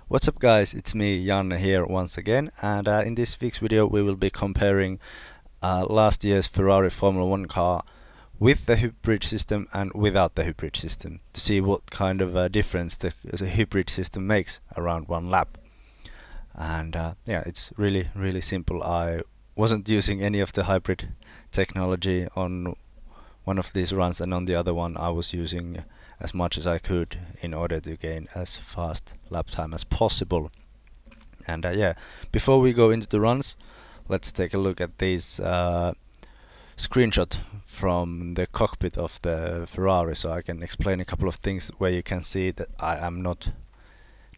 What's up guys, it's me Janne here once again, and in this week's video we will be comparing last year's Ferrari Formula 1 car with the hybrid system and without the hybrid system to see what kind of difference the hybrid system makes around one lap. And yeah, it's really simple. I wasn't using any of the hybrid technology on one of these runs, and on the other one I was using as much as I could in order to gain as fast lap time as possible. And yeah, before we go into the runs, let's take a look at this screenshot from the cockpit of the Ferrari, so I can explain a couple of things where you can see that I am not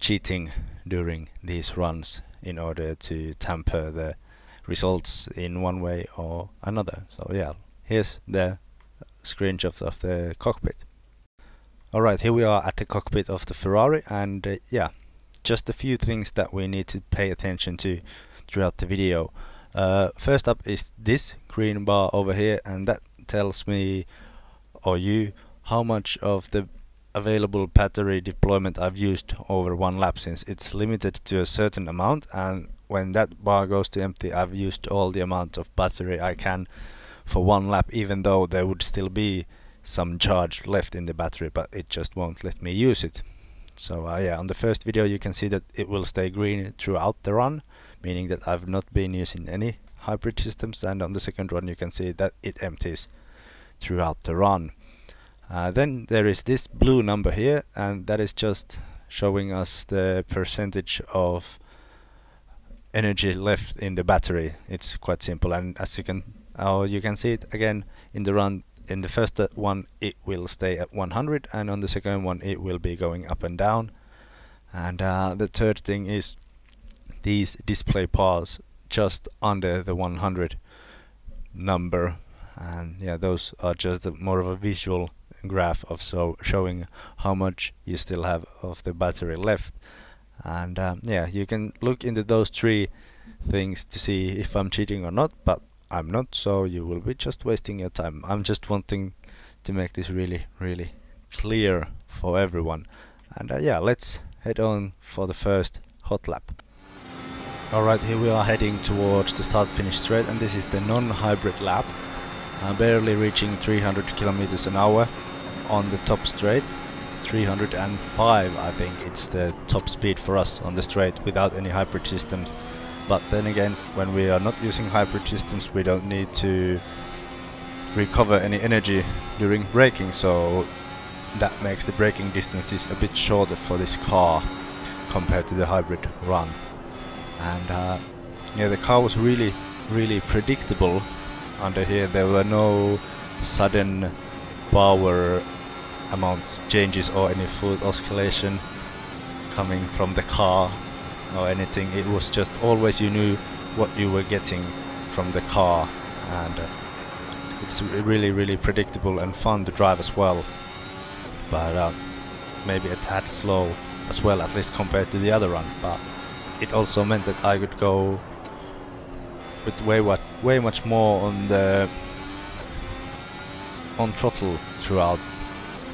cheating during these runs in order to tamper the results in one way or another. So yeah, here's the screenshot of the cockpit. Alright, here we are at the cockpit of the Ferrari, and yeah, just a few things that we need to pay attention to throughout the video. First up is this green bar over here, and that tells me or you how much of the available battery deployment I've used over one lap, since it's limited to a certain amount, and when that bar goes to empty I've used all the amount of battery I can for one lap, even though there would still be some charge left in the battery, but it just won't let me use it. So yeah, on the first video you can see that it will stay green throughout the run, meaning that I've not been using any hybrid systems, and on the second one you can see that it empties throughout the run. Then there is this blue number here, and that is just showing us the percentage of energy left in the battery. It's quite simple, and as you can see it again in the run. In the first one it will stay at 100, and on the second one it will be going up and down. And the third thing is these display bars just under the 100 number, and yeah, those are just more of a visual graph of showing how much you still have of the battery left. And yeah, you can look into those three things to see if I'm cheating or not, but I'm not, so you will be just wasting your time. I'm just wanting to make this really clear for everyone. And yeah, let's head on for the first hot lap. Alright, here we are heading towards the start-finish straight, and this is the non-hybrid lap. I'm barely reaching 300 kilometers an hour on the top straight. 305 I think it's the top speed for us on the straight without any hybrid systems. But then again, when we are not using hybrid systems, we don't need to recover any energy during braking, so that makes the braking distances a bit shorter for this car compared to the hybrid run. And yeah, the car was really predictable under here. There were no sudden power amount changes or any foot oscillation coming from the car or anything. It was just always you knew what you were getting from the car, and it's really predictable and fun to drive as well, but maybe a tad slow as well, at least compared to the other run. But it also meant that I could go with way much more on throttle throughout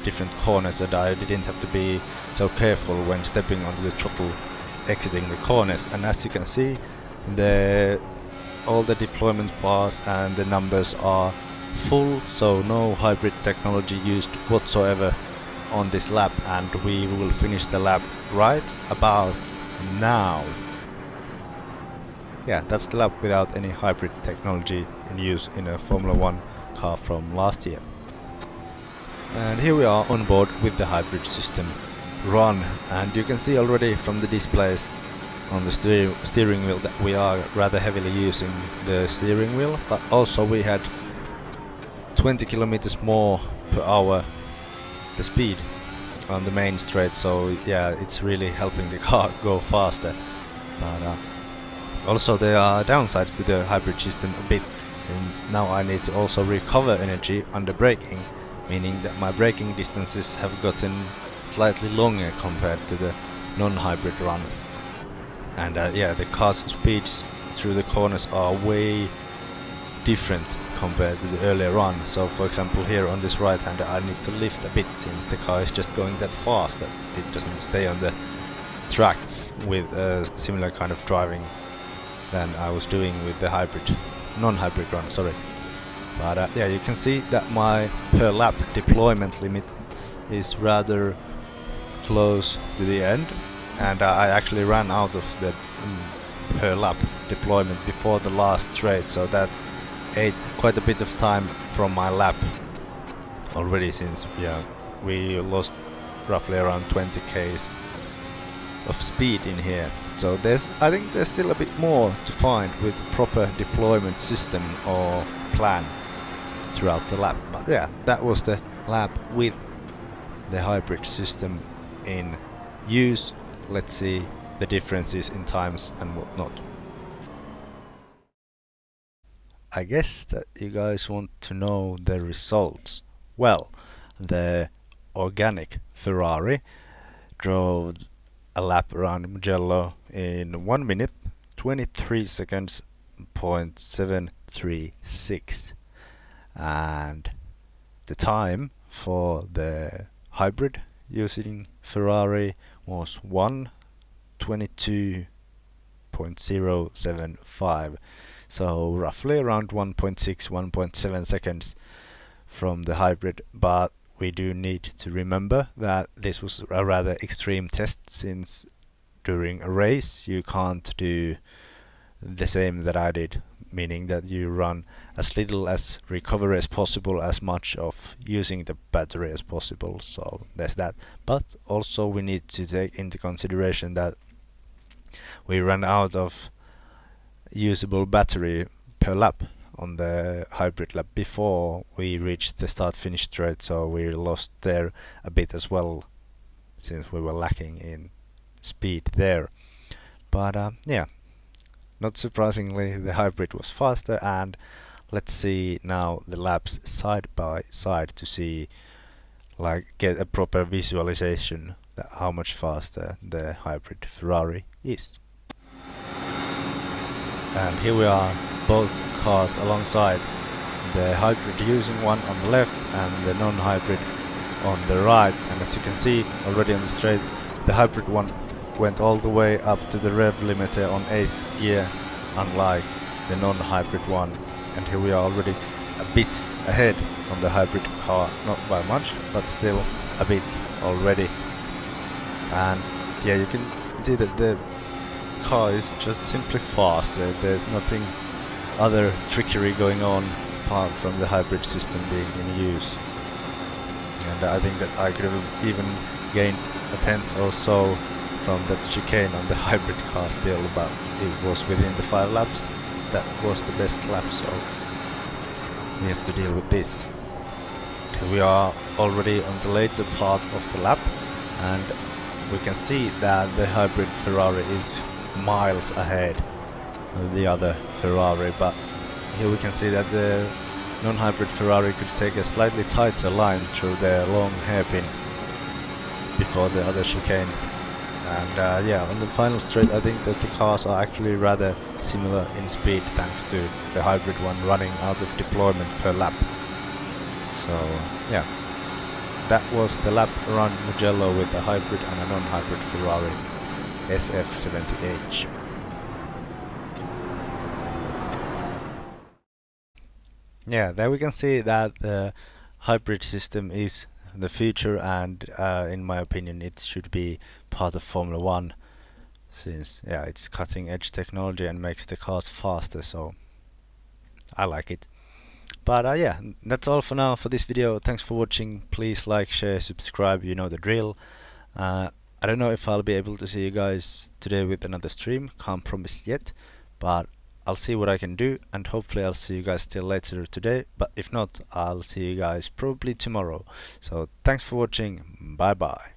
different corners, and I didn't have to be so careful when stepping onto the throttle exiting the corners. And as you can see, all the deployment bars and the numbers are full, so no hybrid technology used whatsoever on this lap, and we will finish the lap right about now. Yeah, that's the lap without any hybrid technology in use in a Formula 1 car from last year. And here we are on board with the hybrid system run, and you can see already from the displays on the steering wheel that we are rather heavily using the steering wheel, but also we had 20 kilometers more per hour the speed on the main straight, so yeah, it's really helping the car go faster. But also there are downsides to the hybrid system a bit, since now I need to also recover energy under braking, meaning that my braking distances have gotten slightly longer compared to the non-hybrid run. And yeah, the car's speeds through the corners are way different compared to the earlier run. So for example, here on this right hander I need to lift a bit, since the car is just going that fast that it doesn't stay on the track with a similar kind of driving than I was doing with the non-hybrid run, sorry. But yeah, you can see that my per lap deployment limit is rather close to the end, and I actually ran out of the per lap deployment before the last straight, so that ate quite a bit of time from my lap already, since we lost roughly around 20 k's of speed in here. So I think there's still a bit more to find with the proper deployment system or plan throughout the lap. But yeah, that was the lap with the hybrid system in use. Let's see the differences in times and whatnot. I guess that you guys want to know the results. Well, the organic Ferrari drove a lap around Mugello in 1 minute 23 seconds 0.736, and the time for the hybrid using Ferrari was 1:22.075, so roughly around 1.7 seconds from the hybrid. But we do need to remember that this was a rather extreme test, since during a race you can't do the same that I did, meaning that you run as little as recovery as possible, as much of using the battery as possible. So there's that. But also we need to take into consideration that we ran out of usable battery per lap on the hybrid lap before we reached the start-finish straight, so we lost there a bit as well, since we were lacking in speed there. But yeah, not surprisingly the hybrid was faster, and let's see now the laps side by side to see, get a proper visualization that how much faster the hybrid Ferrari is. And here we are, both cars alongside, the hybrid using one on the left and the non-hybrid on the right. And as you can see already on the straight, the hybrid one went all the way up to the rev limiter on 8th gear, unlike the non-hybrid one. And here we are already a bit ahead on the hybrid car, not by much, but still a bit already. And yeah, you can see that the car is just simply faster. There's nothing other trickery going on apart from the hybrid system being in use. And I think that I could have even gained a tenth or so from that chicane on the hybrid car still, but it was within the 5 laps. That was the best lap, so we have to deal with this. Here we are already on the later part of the lap, and we can see that the hybrid Ferrari is miles ahead of the other Ferrari, but here we can see that the non-hybrid Ferrari could take a slightly tighter line through the long hairpin before the other chicane. And yeah, on the final straight I think that the cars are actually rather similar in speed, thanks to the hybrid one running out of deployment per lap. So yeah, that was the lap around Mugello with a hybrid and a non-hybrid Ferrari SF70H. Yeah, there we can see that the hybrid system is the future, and in my opinion it should be part of Formula 1, since yeah, it's cutting edge technology and makes the cars faster, so I like it. But yeah, that's all for now for this video. Thanks for watching. Please like, share, subscribe, you know the drill. I don't know if I'll be able to see you guys today with another stream, can't promise yet, but I'll see what I can do, and hopefully I'll see you guys still later today, but if not, I'll see you guys probably tomorrow. So thanks for watching, bye bye.